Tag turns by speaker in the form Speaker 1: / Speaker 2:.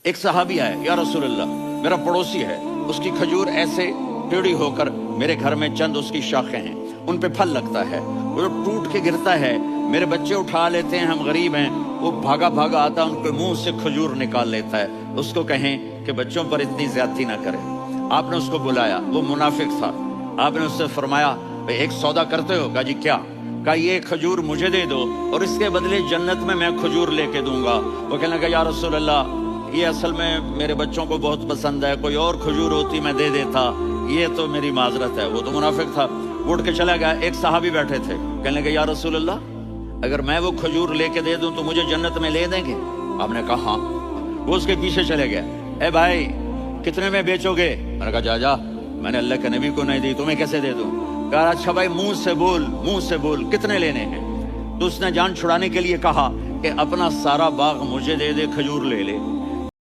Speaker 1: ایک صحابی آئے، یا رسول اللہ میرا پڑوسی ہے، اس کی کھجور ایسے ٹیڑھی ہو کر میرے گھر میں چند اس کی شاخیں ہیں، ان پہ پھل لگتا ہے، وہ ٹوٹ کے گرتا ہے، میرے بچے اٹھا لیتے ہیں، ہم غریب ہیں، وہ بھاگا بھاگا آتا ان کے منہ سے کھجور نکال لیتا ہے، اس کو کہیں کہ بچوں پر اتنی زیادتی نہ کریں۔ آپ نے اس کو بلایا، وہ منافق تھا، آپ نے اس سے فرمایا بھئی ایک سودا کرتے ہو؟ کہا جی کیا؟ کہا یہ کھجور مجھے دے دو اور اس کے بدلے جنت میں کھجور لے کے دوں گا۔ وہ کہنے لگا یا رسول اللہ یہ اصل میں میرے بچوں کو بہت پسند ہے، کوئی اور کھجور ہوتی میں دے دیتا، یہ تو میری معذرت ہے۔ وہ تو منافق تھا، اٹھ کے چلا گیا۔ ایک صحابی بیٹھے تھے، کہنے لگے یا رسول اللہ اگر میں وہ کھجور لے کے دے دوں تو مجھے جنت میں لے دیں گے؟ آپ نے کہا ہاں۔ وہ اس کے پیچھے چلے گئے، اے بھائی کتنے میں بیچو گے؟ میں نے کہا جا میں نے اللہ کے نبی کو نہیں دی، تمہیں کیسے دے دوں؟ کہا اچھا بھائی منہ سے بول کتنے لینے ہیں؟ تو اس نے جان چھڑانے کے لیے کہا کہ اپنا سارا باغ مجھے دے دے، کھجور لے لے۔